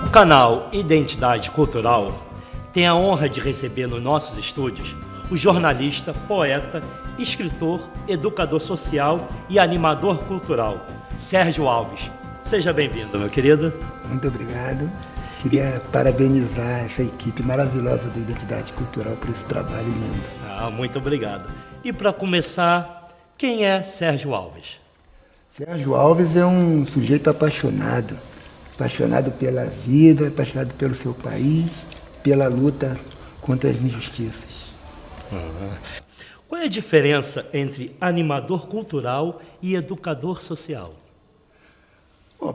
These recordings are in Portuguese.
canal Identidade Cultural tem a honra de receber nos nossos estúdios o jornalista, poeta, escritor, educador social e animador cultural, Sérgio Alves. Seja bem-vindo, meu querido. Muito obrigado. Queria parabenizar essa equipe maravilhosa do Identidade Cultural por esse trabalho lindo. Muito obrigado. E para começar, quem é Sérgio Alves? Sérgio Alves é um sujeito apaixonado pela vida, apaixonado pelo seu país, pela luta contra as injustiças. Qual é a diferença entre animador cultural e educador social?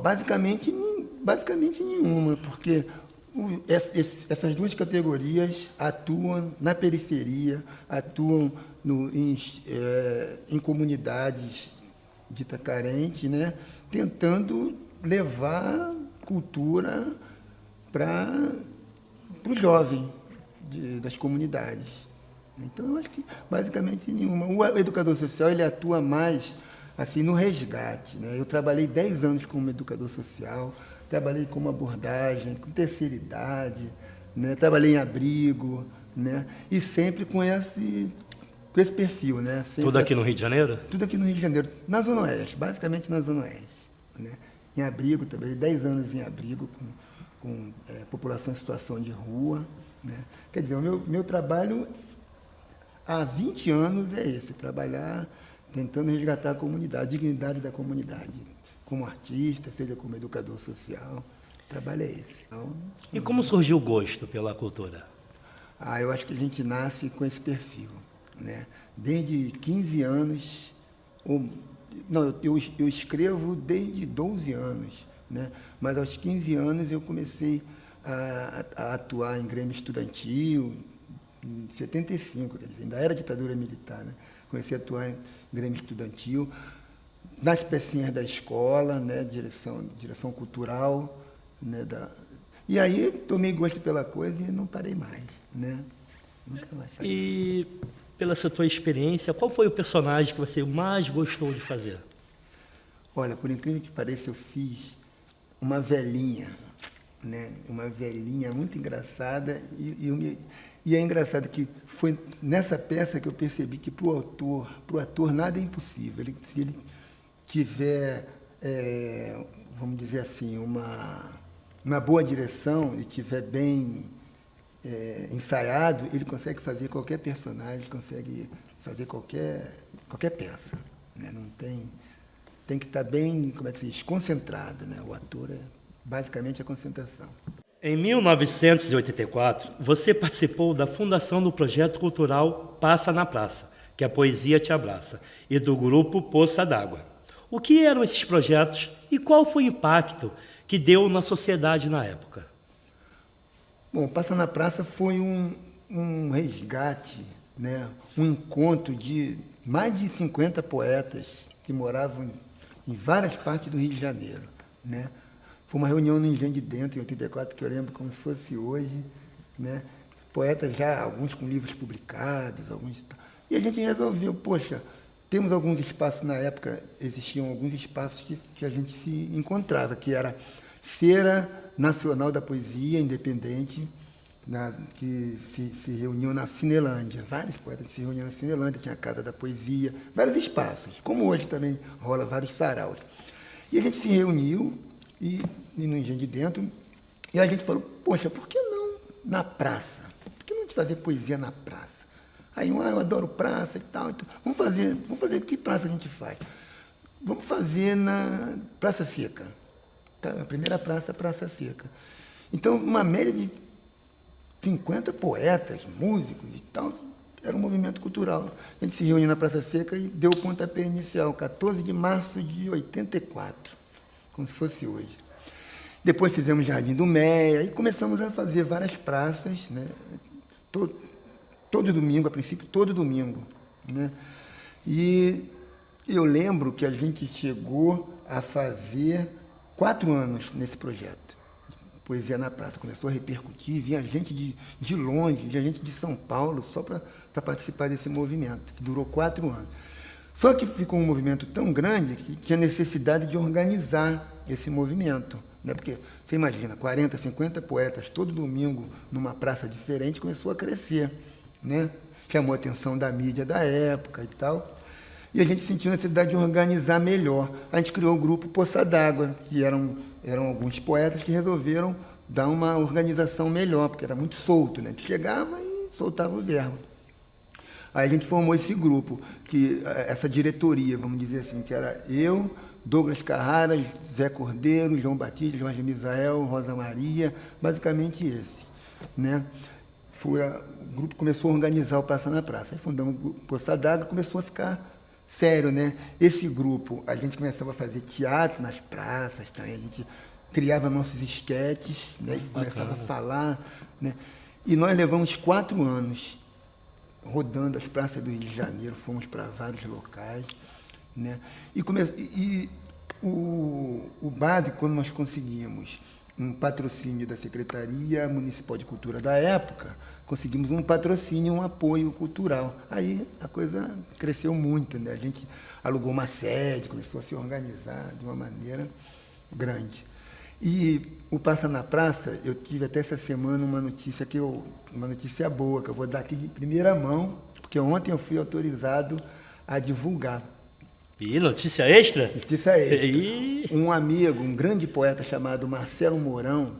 Basicamente nenhuma, porque essas duas categorias atuam na periferia, atuam em comunidades ditas carentes, né, tentando levar cultura para o jovem das comunidades. Então, eu acho que basicamente nenhuma. O educador social ele atua mais assim, no resgate, né? Eu trabalhei 10 anos como educador social, trabalhei com uma abordagem, com terceira idade, né? Trabalhei em abrigo, né? E sempre com esse perfil. Né? Sempre, tudo aqui no Rio de Janeiro? Tudo aqui no Rio de Janeiro, na Zona Oeste, basicamente na Zona Oeste. Né? Em abrigo, trabalhei 10 anos em abrigo com população em situação de rua. Né? Quer dizer, o meu trabalho há 20 anos é esse, trabalhar tentando resgatar a comunidade, a dignidade da comunidade, como artista, seja como educador social, o trabalho é esse. Então, e como surgiu o gosto pela cultura? Eu acho que a gente nasce com esse perfil, né? Desde 15 anos, eu escrevo desde 12 anos, né? Mas aos 15 anos eu comecei a atuar em grêmio estudantil, em 75, quer dizer, ainda era ditadura militar, né? Comecei a atuar em grêmio estudantil, nas pecinhas da escola, né? direção cultural, né? E aí tomei gosto pela coisa e não parei mais, né? Nunca mais parei. E pela sua tua experiência, qual foi o personagem que você mais gostou de fazer? Olha, por incrível que pareça, eu fiz uma velhinha, né? Uma velhinha muito engraçada e é engraçado que foi nessa peça que eu percebi que para o ator nada é impossível. Se ele tiver, vamos dizer assim, uma boa direção e tiver bem ensaiado, ele consegue fazer qualquer personagem, consegue fazer qualquer peça. Né? Não tem que estar bem, como é que se diz, concentrado. Né? O ator é basicamente a concentração. Em 1984, você participou da fundação do projeto cultural Passa na Praça, que a poesia te abraça, e do grupo Poça d'Água. O que eram esses projetos e qual foi o impacto que deu na sociedade na época? Bom, Passa na Praça foi um resgate, né? Um encontro de mais de 50 poetas que moravam em várias partes do Rio de Janeiro, né? Foi uma reunião no Engenho de Dentro, em 84, que eu lembro como se fosse hoje, né? Poetas já, alguns com livros publicados, alguns... E a gente resolveu, poxa, temos alguns espaços, na época existiam alguns espaços que a gente se encontrava, que era Feira Nacional da Poesia Independente, que se reuniam na Cinelândia, vários poetas que se reuniam na Cinelândia, tinha a Casa da Poesia, vários espaços, como hoje também rola vários saraus. E a gente se reuniu, e no Engenho de Dentro, e a gente falou, poxa, por que não na praça? Por que não te fazer poesia na praça? Aí, eu adoro praça e tal, então, vamos fazer, que praça a gente faz? Vamos fazer na Praça Seca. Tá? A primeira praça, Praça Seca. Então, uma média de 50 poetas, músicos e tal, era um movimento cultural. A gente se reuniu na Praça Seca e deu o pontapé inicial, 14 de março de 84. Como se fosse hoje. Depois fizemos Jardim do Meia e começamos a fazer várias praças, né? Todo domingo, a princípio, todo domingo. Né? E eu lembro que a gente chegou a fazer 4 anos nesse projeto. Poesia na Praça. Começou a repercutir, vinha gente de longe, vinha gente de São Paulo, só para participar desse movimento, que durou 4 anos. Só que ficou um movimento tão grande que tinha necessidade de organizar esse movimento, Né? Porque você imagina, 40, 50 poetas todo domingo numa praça diferente, começou a crescer. Né? Chamou a atenção da mídia da época e tal. E a gente sentiu a necessidade de organizar melhor. A gente criou o grupo Poça d'Água, que eram alguns poetas que resolveram dar uma organização melhor, porque era muito solto, né? A gente chegava e soltava o verbo. Aí a gente formou esse grupo, essa diretoria, vamos dizer assim, que era eu, Douglas Carrara, Zé Cordeiro, João Batista, Jorge Misael, Rosa Maria, basicamente esse. Né? O grupo começou a organizar o Passa na Praça. Aí fundamos o Poça d'Água e começou a ficar sério, né? Esse grupo, a gente começava a fazer teatro nas praças também, a gente criava nossos esquetes, né? E começava a falar, né? E nós levamos 4 anos rodando as praças do Rio de Janeiro, fomos para vários locais, né? E o básico, quando nós conseguimos um patrocínio da Secretaria Municipal de Cultura da época, conseguimos um patrocínio, um apoio cultural. Aí a coisa cresceu muito, né? A gente alugou uma sede, começou a se organizar de uma maneira grande. E o Passa na Praça, eu tive até essa semana uma notícia boa, que eu vou dar aqui de primeira mão, porque ontem eu fui autorizado a divulgar. E notícia extra? Notícia extra. Um amigo, um grande poeta chamado Marcelo Mourão,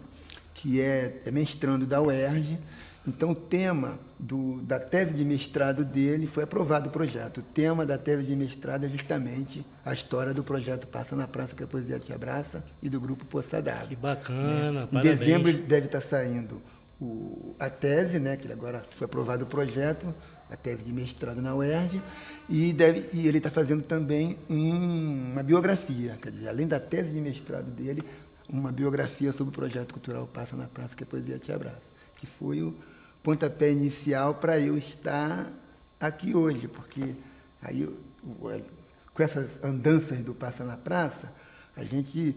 que é mestrando da UERJ, então o tema da tese de mestrado dele foi aprovado o projeto. O tema da tese de mestrado é justamente a história do projeto Passa na Praça, que a Poesia Te Abraça, e do grupo Poça d'Água. Que bacana, né? Em parabéns. dezembro deve estar saindo a tese, né, que agora foi aprovado o projeto, a tese de mestrado na UERJ, e ele está fazendo também uma biografia, quer dizer, além da tese de mestrado dele, uma biografia sobre o projeto cultural Passa na Praça, que a Poesia Te Abraça, que foi o pontapé inicial para eu estar aqui hoje, porque aí, com essas andanças do Passa na Praça, a gente,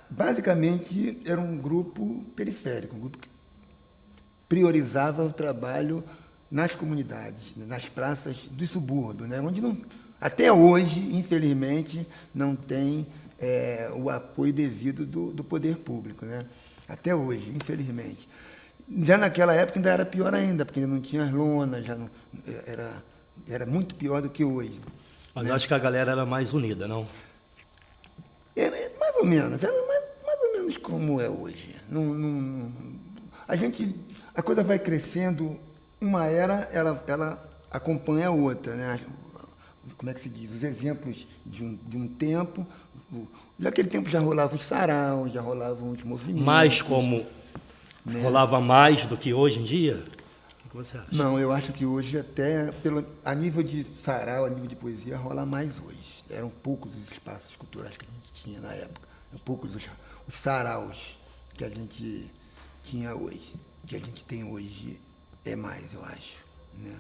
basicamente, era um grupo periférico, um grupo que priorizava o trabalho nas comunidades, nas praças do subúrbio, né? Onde até hoje, infelizmente, não tem o apoio devido do poder público, né? Até hoje, infelizmente. Já naquela época ainda era pior ainda, porque ainda não tinha as lonas, era muito pior do que hoje. Mas eu acho que a galera era mais unida, não? Era mais ou menos, era mais ou menos como é hoje. A coisa vai crescendo, uma era, ela acompanha a outra, né? Como é que se diz? Os exemplos de um tempo, naquele tempo já rolavam os saraus, já rolavam os movimentos. Mas como rolava mais do que hoje em dia? O que você acha? Não, eu acho que hoje até, a nível de sarau, a nível de poesia, rola mais hoje. Eram poucos os espaços culturais que a gente tinha na época. Eram poucos os saraus que a gente tinha hoje. Que a gente tem hoje é mais, eu acho. Né?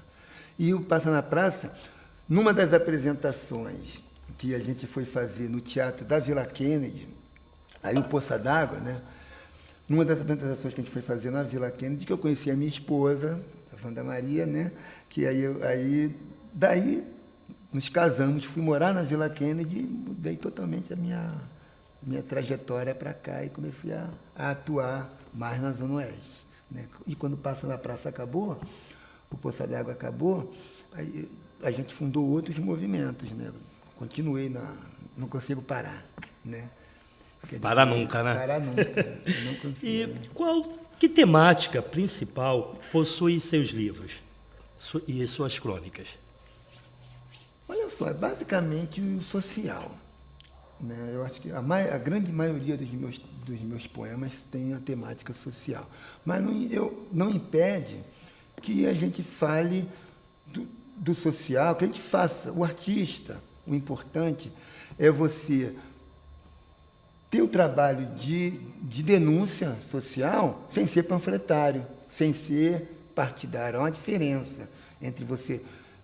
E o Passa na Praça, numa das apresentações que a gente foi fazer no Teatro da Vila Kennedy, aí o Poça d'Água, né? Numa das apresentações que a gente foi fazer na Vila Kennedy, que eu conheci a minha esposa, a Wanda Maria, né? Que daí nos casamos, fui morar na Vila Kennedy e mudei totalmente a minha trajetória para cá e comecei a atuar mais na Zona Oeste. Né? E quando o Passa na Praça acabou, o Poça d'Água acabou, aí a gente fundou outros movimentos. Né? Continuei, não consigo parar. Né? Para nunca, né? Para nunca, não consigo. E que temática principal possui seus livros e suas crônicas? Olha só, é basicamente o social. Né? Eu acho que a grande maioria dos meus poemas tem a temática social. Mas não impede que a gente fale do social, que a gente faça. O artista, o importante é você ter o trabalho de denúncia social sem ser panfletário, sem ser partidário. Há uma diferença entre você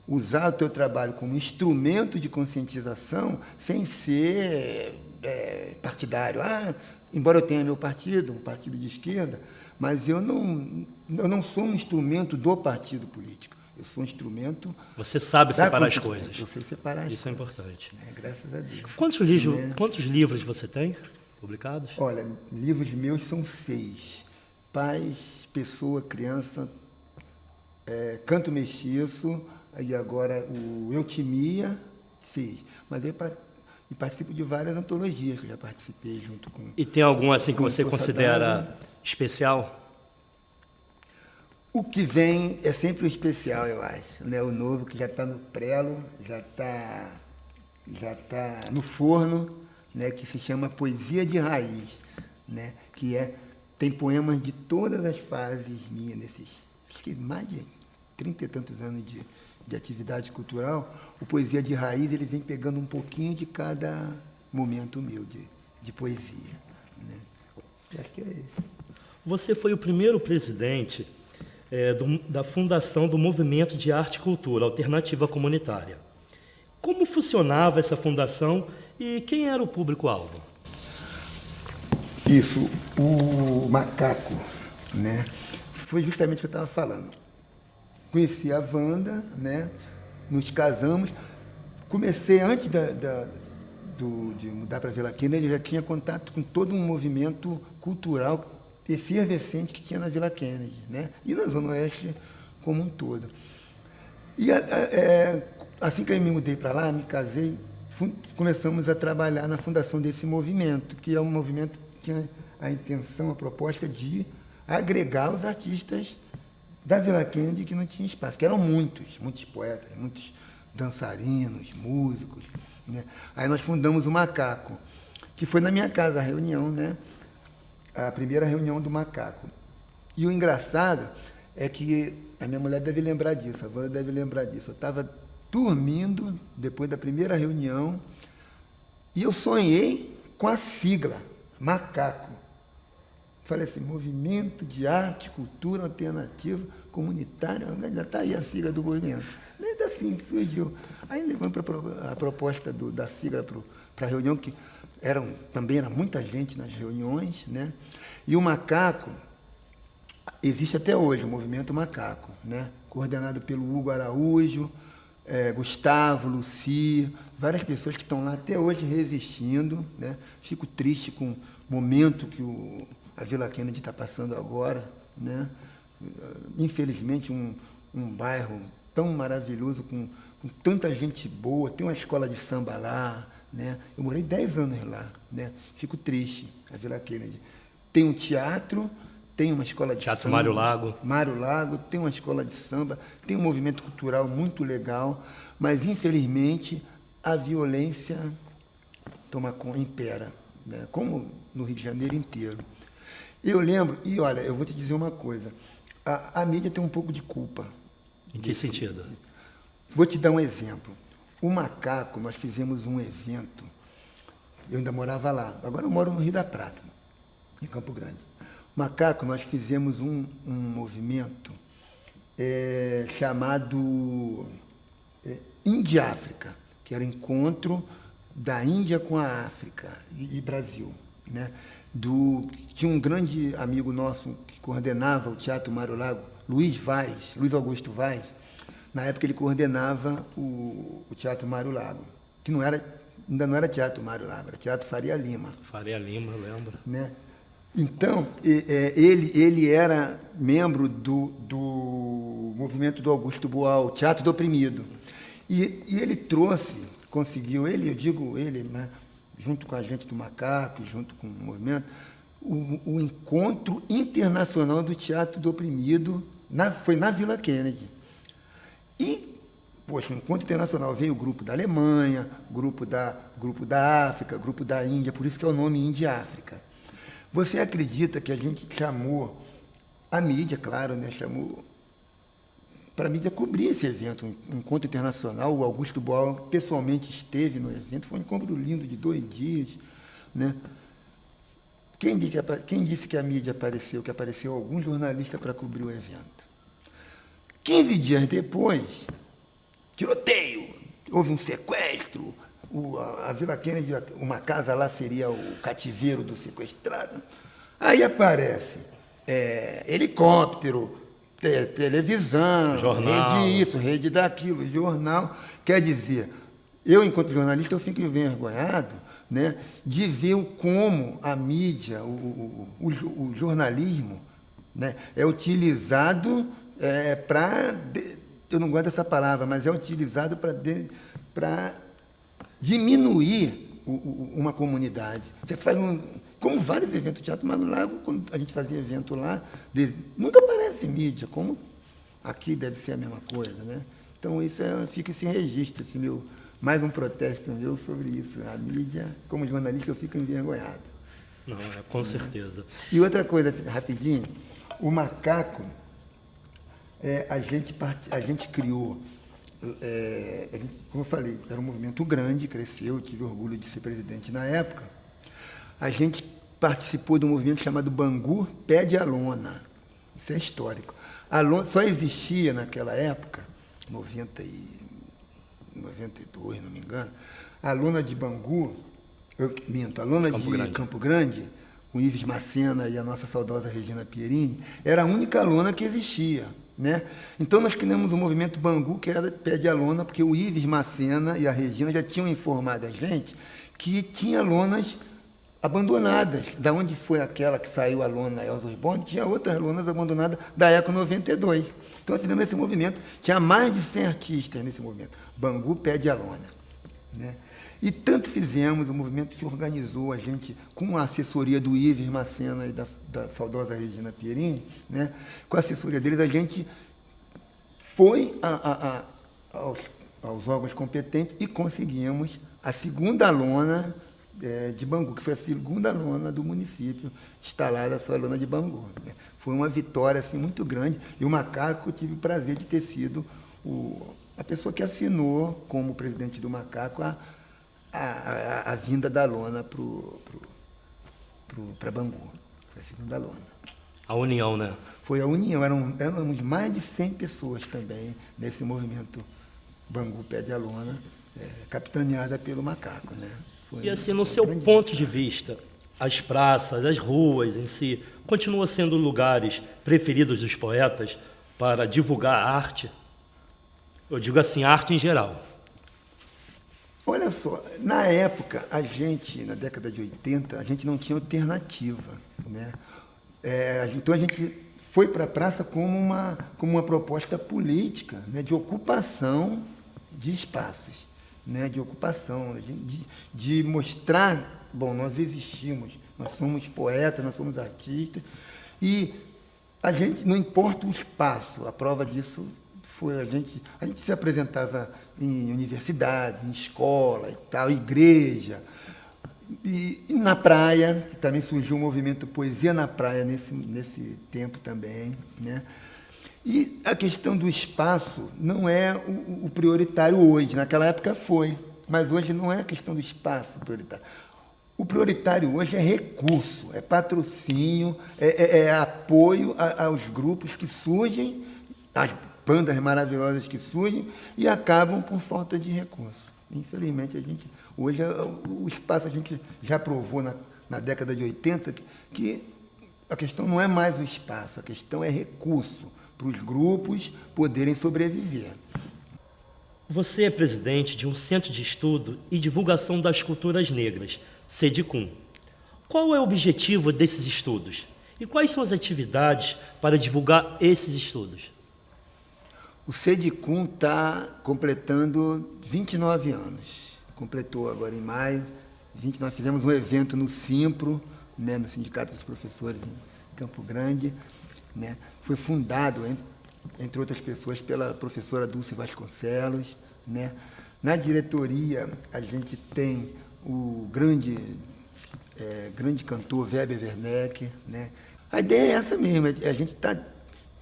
usar o teu trabalho como instrumento de conscientização sem ser partidário. Embora eu tenha meu partido, um partido de esquerda, mas eu não sou um instrumento do partido político. Eu sou um instrumento... Você sabe separar as coisas. Eu sei separar as coisas. Isso é importante. Graças a Deus. Quantos livros você tem? publicados? Olha, livros meus são 6. Paz, Pessoa, Criança, Canto Mestiço, e agora o Eutimia, 6. Mas eu participo de várias antologias que eu já participei junto com... E tem algum assim que com você Poça considera d'Água. especial? O que vem é sempre o especial, eu acho. Né? O novo que já está no prelo, já tá no forno, né? Que se chama Poesia de Raiz, né? Tem poemas de todas as fases minhas, acho que mais de 30 e tantos anos de atividade cultural. O Poesia de Raiz ele vem pegando um pouquinho de cada momento meu de poesia. Né? Eu acho que é isso. Você foi o primeiro presidente da fundação do Movimento de Arte e Cultura Alternativa Comunitária. Como funcionava essa fundação e quem era o público-alvo? Isso, o Macaco, né? Foi justamente o que eu estava falando. Conheci a Wanda, né? Nos casamos. Comecei, antes de mudar para Vila Kennedy, ele já tinha contato com todo um movimento cultural efervescente que tinha na Vila Kennedy, né? E na Zona Oeste como um todo. E assim que eu me mudei para lá, me casei, começamos a trabalhar na fundação desse movimento, que é um movimento que tinha a intenção, a proposta de agregar os artistas da Vila Kennedy que não tinha espaço, que eram muitos poetas, muitos dançarinos, músicos, né? Aí nós fundamos o Macaco, que foi na minha casa a reunião, né? A primeira reunião do Macaco. E o engraçado é que a minha mulher deve lembrar disso, a Wanda deve lembrar disso. Eu estava dormindo depois da primeira reunião e eu sonhei com a sigla, Macaco. Falei assim, Movimento de Arte, Cultura Alternativa Comunitária, já está aí a sigla do movimento. Desde assim surgiu. Aí levamos a proposta da sigla para a reunião, que também era muita gente nas reuniões, né? E o Macaco existe até hoje, o Movimento Macaco, né? Coordenado pelo Hugo Araújo, Gustavo, Luci, várias pessoas que estão lá até hoje resistindo, né? Fico triste com o momento que a Vila Kennedy está passando agora, né? Infelizmente, um bairro tão maravilhoso, com tanta gente boa, tem uma escola de samba lá, né? Eu morei 10 anos lá, né? Fico triste, a Vila Kennedy. Tem um teatro, tem uma escola de Teatro samba. Mário Lago. Mário Lago, tem uma escola de samba, tem um movimento cultural muito legal, mas, infelizmente, a violência impera, né? Como no Rio de Janeiro inteiro. Eu lembro, e olha, eu vou te dizer uma coisa, a mídia tem um pouco de culpa. Em que sentido? Vou te dar um exemplo. O Macaco, nós fizemos um evento, eu ainda morava lá, agora eu moro no Rio da Prata, em Campo Grande. Macaco, nós fizemos um movimento chamado Índia-África, que era o encontro da Índia com a África e Brasil, né? Tinha um grande amigo nosso que coordenava o Teatro Mário Lago, Luiz Augusto Vaz. Na época ele coordenava o Teatro Mário Lago, que ainda não era Teatro Mário Lago, era Teatro Faria Lima. Faria Lima, eu lembro. Né? Então, ele era membro do movimento do Augusto Boal, Teatro do Oprimido. E ele conseguiu, né, junto com a gente do Macaco, junto com o movimento, o encontro internacional do Teatro do Oprimido, foi na Vila Kennedy. E, poxa, no encontro internacional veio o grupo da Alemanha, grupo da África, grupo da Índia, por isso que é o nome Índia-África. Você acredita que a gente chamou a mídia, claro, né, chamou para a mídia cobrir esse evento, um encontro internacional. O Augusto Boal pessoalmente esteve no evento, foi um encontro lindo de 2 dias, né? Quem disse que a mídia apareceu? Que apareceu algum jornalista para cobrir o evento. 15 dias depois, tiroteio, houve um sequestro, a Vila Kennedy, uma casa lá seria o cativeiro do sequestrado. Aí aparece helicóptero, televisão, jornal. Rede isso, rede daquilo, jornal. Quer dizer, eu, enquanto jornalista, eu fico envergonhado né, de ver como a mídia, o jornalismo, né, é utilizado para... Eu não gosto dessa palavra, mas é utilizado para diminuir uma comunidade. Você faz como vários eventos de teatro, mas lá, quando a gente fazia evento lá, nunca aparece mídia, como aqui deve ser a mesma coisa, né? Então, isso fica esse registro, mais um protesto meu sobre isso. A mídia, como jornalista, eu fico envergonhado. Não, com certeza. E outra coisa, rapidinho, o Macaco, a gente criou, como eu falei, era um movimento grande, cresceu, tive orgulho de ser presidente na época. A gente participou de um movimento chamado Bangu Pé de Alona. Isso é histórico. Só existia naquela época, 92, não me engano, a lona de Bangu, a lona de Campo Grande, o Ives Macena e a nossa saudosa Regina Pierini, era a única lona que existia, né? Então nós criamos o movimento Bangu, que era Pé de Alona, porque o Ives Macena e a Regina já tinham informado a gente que tinha lonas abandonadas. Da onde foi aquela que saiu a lona Elza Osborne, tinha outras lonas abandonadas da Eco 92. Então, nós fizemos esse movimento. Tinha mais de 100 artistas nesse movimento. Bangu pede a lona, né? E tanto fizemos, o movimento se organizou, a gente, com a assessoria do Ives Macena e da saudosa Regina Pierini, né? Com a assessoria deles, a gente foi aos órgãos competentes e conseguimos a segunda lona de Bangu, que foi a segunda lona do município, instalada a sua lona de Bangu. Foi uma vitória assim, muito grande, e o Macaco, eu tive o prazer de ter sido a pessoa que assinou, como presidente do Macaco, a vinda da lona para Bangu. Foi a segunda lona. A união, né? Foi a união, éramos mais de 100 pessoas também nesse movimento Bangu Pede a Lona, capitaneada pelo Macaco, né? E assim, no seu ponto de vista, as praças, as ruas em si, continuam sendo lugares preferidos dos poetas para divulgar a arte? Eu digo assim, a arte em geral. Olha só, na época, na década de 80, a gente não tinha alternativa, né? Então a gente foi para a praça como uma proposta política, né, de ocupação de espaços, né, de ocupação, de mostrar, bom, nós existimos, nós somos poetas, nós somos artistas, e a gente, não importa o espaço, a prova disso foi a gente se apresentava em universidade, em escola e tal, igreja, e na praia, que também surgiu o movimento Poesia na Praia nesse tempo também, né? E a questão do espaço não é o prioritário hoje, naquela época foi, mas hoje não é a questão do espaço prioritário. O prioritário hoje é recurso, é patrocínio, é apoio aos grupos que surgem, às bandas maravilhosas que surgem e acabam por falta de recurso. Infelizmente, hoje o espaço a gente já provou na década de 80 que a questão não é mais o espaço, a questão é recurso para os grupos poderem sobreviver. Você é presidente de um centro de estudo e divulgação das culturas negras, CEDICUM. Qual é o objetivo desses estudos? E quais são as atividades para divulgar esses estudos? O CEDICUM está completando 29 anos. Completou agora em maio. Nós fizemos um evento no Simpro, né, no Sindicato dos Professores em Campo Grande, né? Foi fundado, entre outras pessoas, pela professora Dulce Vasconcelos, né? Na diretoria, a gente tem o grande cantor Weber Werneck, né? A ideia é essa mesmo, a gente está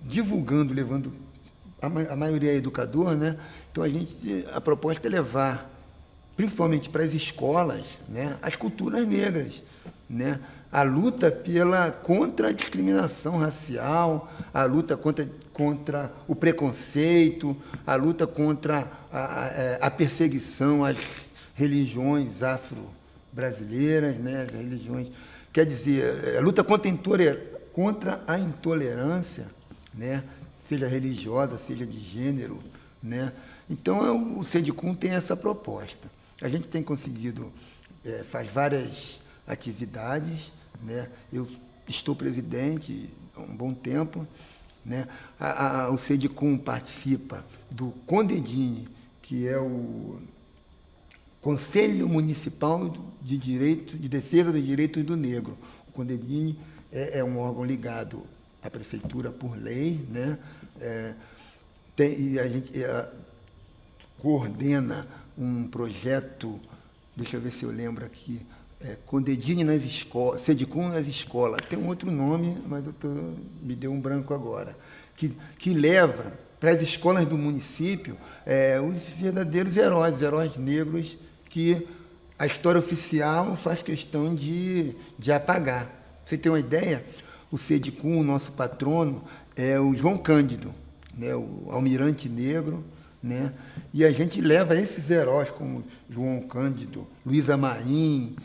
divulgando, levando... A maioria é educador, né? Então, a proposta é levar, principalmente para as escolas, né, as culturas negras, né? A luta contra a discriminação racial, a luta contra o preconceito, a luta contra a perseguição às religiões afro-brasileiras, né, as religiões, quer dizer, a luta contra a intolerância, né, seja religiosa, seja de gênero, né? Então, o CEDICUM tem essa proposta. A gente tem conseguido faz várias atividades, né? Eu estou presidente há um bom tempo, né? O SEDICUM participa do CONDEDINE, que é o Conselho Municipal de Defesa dos Direitos do Negro. O CONDEDINE é um órgão ligado à prefeitura por lei, né? E a gente coordena um projeto, deixa eu ver se eu lembro aqui, CONDEDINE nas escolas, SEDICUM nas escolas, tem um outro nome, mas me deu um branco agora, que leva para as escolas do município os verdadeiros heróis negros que a história oficial faz questão de apagar. Pra você ter uma ideia, o SEDICUM, o nosso patrono, é o João Cândido, né, o almirante negro, né? E a gente leva esses heróis como João Cândido, Luiz Amarim,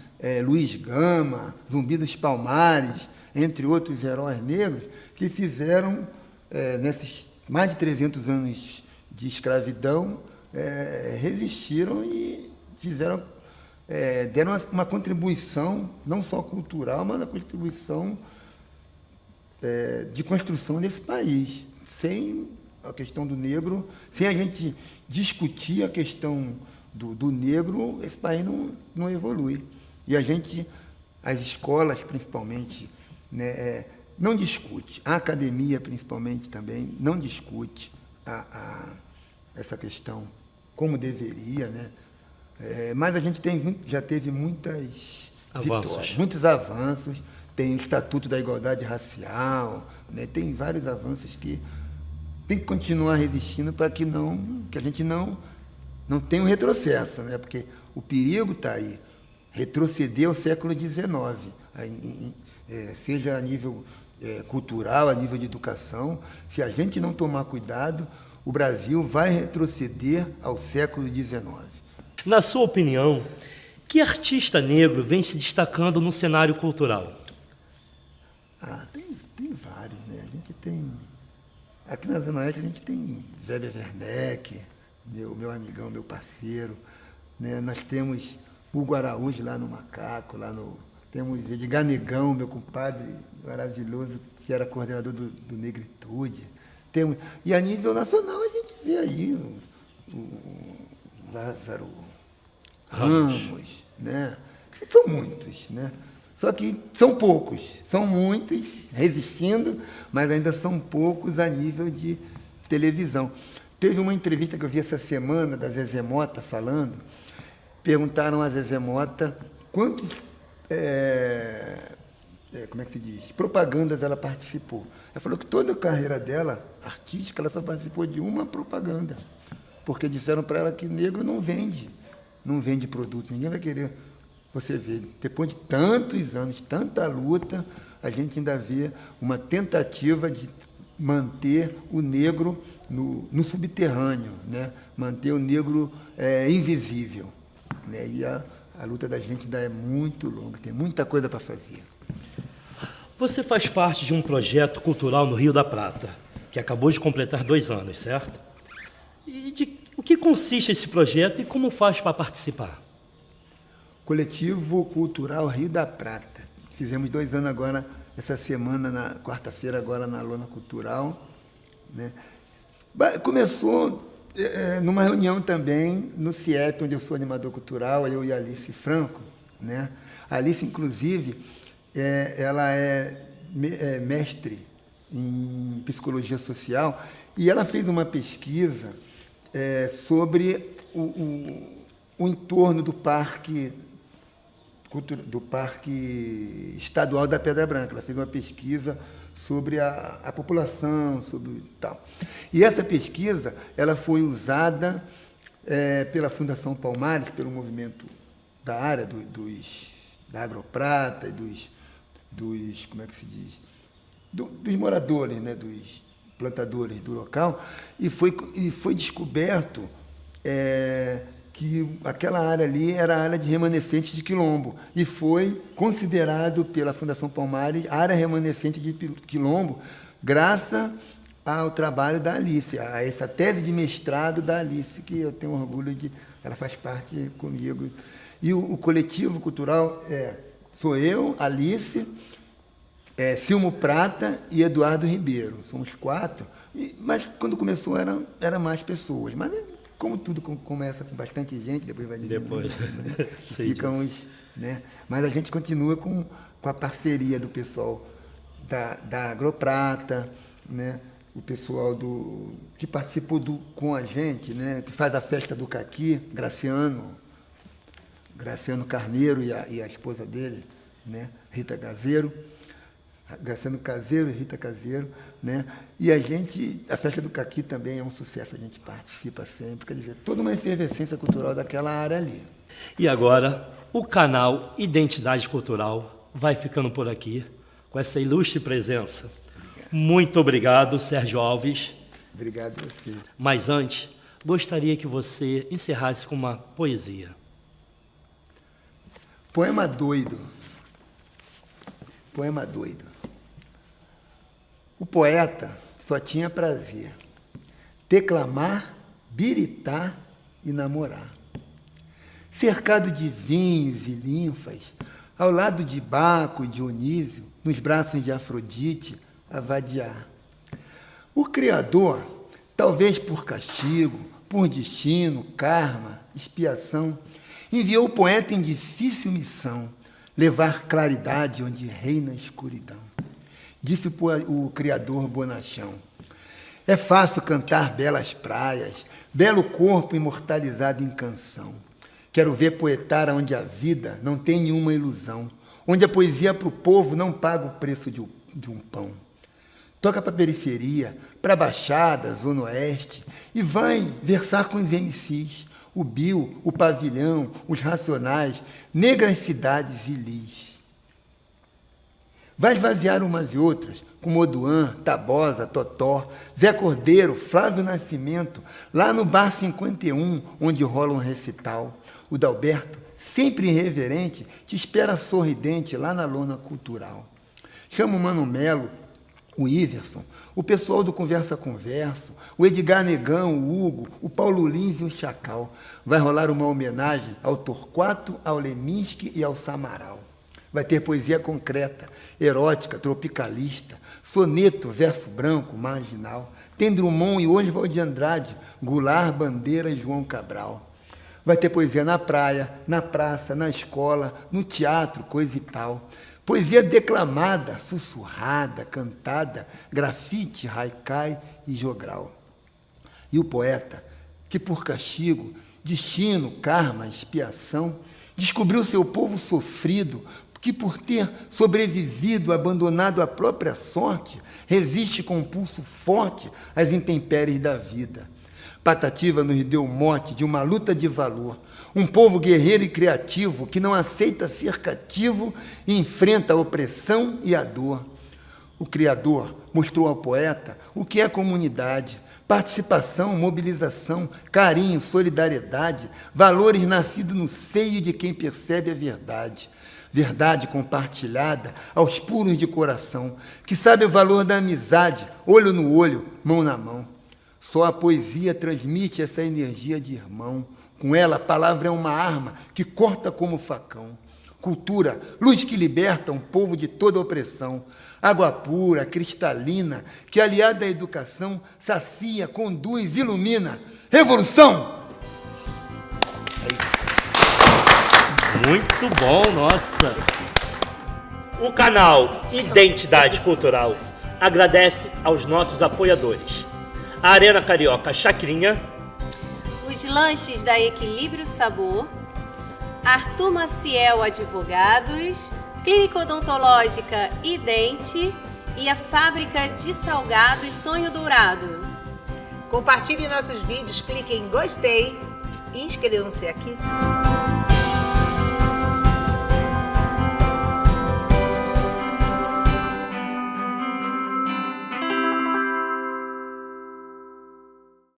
Luiz Gama, Zumbi dos Palmares, entre outros heróis negros, que fizeram, nesses mais de 300 anos de escravidão, resistiram e fizeram, deram uma contribuição, não só cultural, mas uma contribuição de construção desse país. Sem a questão do negro, sem a gente discutir a questão do negro, esse país não evolui. E as escolas, principalmente, né, não discute, a academia, principalmente, também, não discute essa questão como deveria, né? Mas a gente já teve muitas vitórias, muitos avanços, tem o Estatuto da Igualdade Racial, né? Tem vários avanços que tem que continuar resistindo para que a gente não tenha um retrocesso, né? Porque o perigo está aí, retroceder ao século XIX, seja a nível cultural, a nível de educação. Se a gente não tomar cuidado, o Brasil vai retroceder ao século XIX. Na sua opinião, que artista negro vem se destacando no cenário cultural? Tem vários, né? A gente tem... Aqui na Zona Oeste a gente tem Zébia Werneck, meu amigão, meu parceiro, né? Nós temos Hugo Araújo lá no Macaco, temos Edgar Negão, meu compadre maravilhoso, que era coordenador do Negritude. E a nível nacional a gente vê aí o Lázaro Ramos, né? E são muitos, né? Só que são poucos, são muitos resistindo, mas ainda são poucos a nível de televisão. Teve uma entrevista que eu vi essa semana da Zezé Mota falando, perguntaram a Zezé Mota quantos, como é que se diz, propagandas ela participou. Ela falou que toda a carreira dela, artística, ela só participou de uma propaganda, porque disseram para ela que negro não vende produto, ninguém vai querer. Você vê, depois de tantos anos, tanta luta, a gente ainda vê uma tentativa de manter o negro no subterrâneo, né? Manter o negro invisível, né? E a luta da gente ainda é muito longa, tem muita coisa para fazer. Você faz parte de um projeto cultural no Rio da Prata, que acabou de completar 2 anos, certo? E o que consiste esse projeto e como faz para participar? Coletivo Cultural Rio da Prata. Fizemos 2 anos agora, essa semana, na quarta-feira, agora na Lona Cultural, né? Começou numa reunião também no CIEP, onde eu sou animador cultural, eu e a Alice Franco, né? A Alice, inclusive, ela é mestre em psicologia social e ela fez uma pesquisa sobre o entorno do Parque Estadual da Pedra Branca. Ela fez uma pesquisa sobre a população, sobre tal. E essa pesquisa ela foi usada pela Fundação Palmares, pelo movimento da área da Agroprata e dos como é que se diz? Dos moradores, né? Dos plantadores do local, e foi descoberto que aquela área ali era a área de remanescentes de Quilombo, e foi considerado pela Fundação Palmares área remanescente de Quilombo, graças ao trabalho da Alice, a essa tese de mestrado da Alice, que eu tenho orgulho de... Ela faz parte comigo. E o coletivo cultural sou eu, Alice, Silmo Prata e Eduardo Ribeiro. Somos 4. Mas quando começou era mais pessoas. Mas como tudo começa com bastante gente, depois vai diminuindo. Depois ficam uns, né? Mas a gente continua com a parceria do pessoal da Agroprata, né? O pessoal que participou com a gente, né? Que faz a festa do caqui, Graciano Carneiro e a esposa dele, né? Rita Caseiro. Graciano Caseiro e Rita Caseiro, né? E a festa do caqui também é um sucesso, a gente participa sempre, quer dizer, toda uma efervescência cultural daquela área ali. E agora, o canal Identidade Cultural vai ficando por aqui, com essa ilustre presença. Muito obrigado, Sérgio Alves. Obrigado a você. Mas antes, gostaria que você encerrasse com uma poesia. Poema doido. Poema doido. O poeta só tinha prazer, declamar, biritar e namorar. Cercado de vinhos e linfas, ao lado de Baco e Dionísio, nos braços de Afrodite, a vadiar. O Criador, talvez por castigo, por destino, karma, expiação, enviou o poeta em difícil missão, levar claridade onde reina a escuridão. Disse o Criador bonachão: é fácil cantar belas praias, belo corpo imortalizado em canção. Quero ver poetar onde a vida não tem nenhuma ilusão, onde a poesia para o povo não paga o preço de um pão. Toca para a periferia, para a Baixada, Zona Oeste, e vai versar com os MCs, o Bill, o Pavilhão, os Racionais, negras cidades e lis. Vai esvaziar umas e outras, com Moduan, Tabosa, Totó, Zé Cordeiro, Flávio Nascimento, lá no Bar 51, onde rola um recital. O Dalberto, sempre irreverente, te espera sorridente lá na lona cultural. Chama o Mano Melo, o Iverson, o pessoal do Conversa Converso, o Edgar Negão, o Hugo, o Paulo Lins e o Chacal. Vai rolar uma homenagem ao Torquato, ao Leminski e ao Samaral. Vai ter poesia concreta, erótica, tropicalista, soneto, verso branco, marginal. Tem Drummond e Oswald de Andrade, Goulart, Bandeira e João Cabral. Vai ter poesia na praia, na praça, na escola, no teatro, coisa e tal. Poesia declamada, sussurrada, cantada, grafite, haikai e jogral. E o poeta, que por castigo, destino, karma, expiação, descobriu seu povo sofrido, que por ter sobrevivido, abandonado a própria sorte, resiste com um pulso forte às intempéries da vida. Patativa nos deu o mote de uma luta de valor, um povo guerreiro e criativo que não aceita ser cativo e enfrenta a opressão e a dor. O Criador mostrou ao poeta o que é comunidade, participação, mobilização, carinho, solidariedade, valores nascidos no seio de quem percebe a verdade. Verdade compartilhada aos puros de coração, que sabe o valor da amizade, olho no olho, mão na mão. Só a poesia transmite essa energia de irmão. Com ela, a palavra é uma arma que corta como facão. Cultura, luz que liberta um povo de toda opressão. Água pura, cristalina, que aliada à educação, sacia, conduz, ilumina. Revolução! É isso. Muito bom, nossa! O canal Identidade Cultural agradece aos nossos apoiadores. A Arena Carioca Chacrinha, os lanches da Equilíbrio Sabor, Arthur Maciel Advogados, Clínica Odontológica Idente e a Fábrica de Salgados Sonho Dourado. Compartilhe nossos vídeos, clique em gostei e inscrevam-se aqui.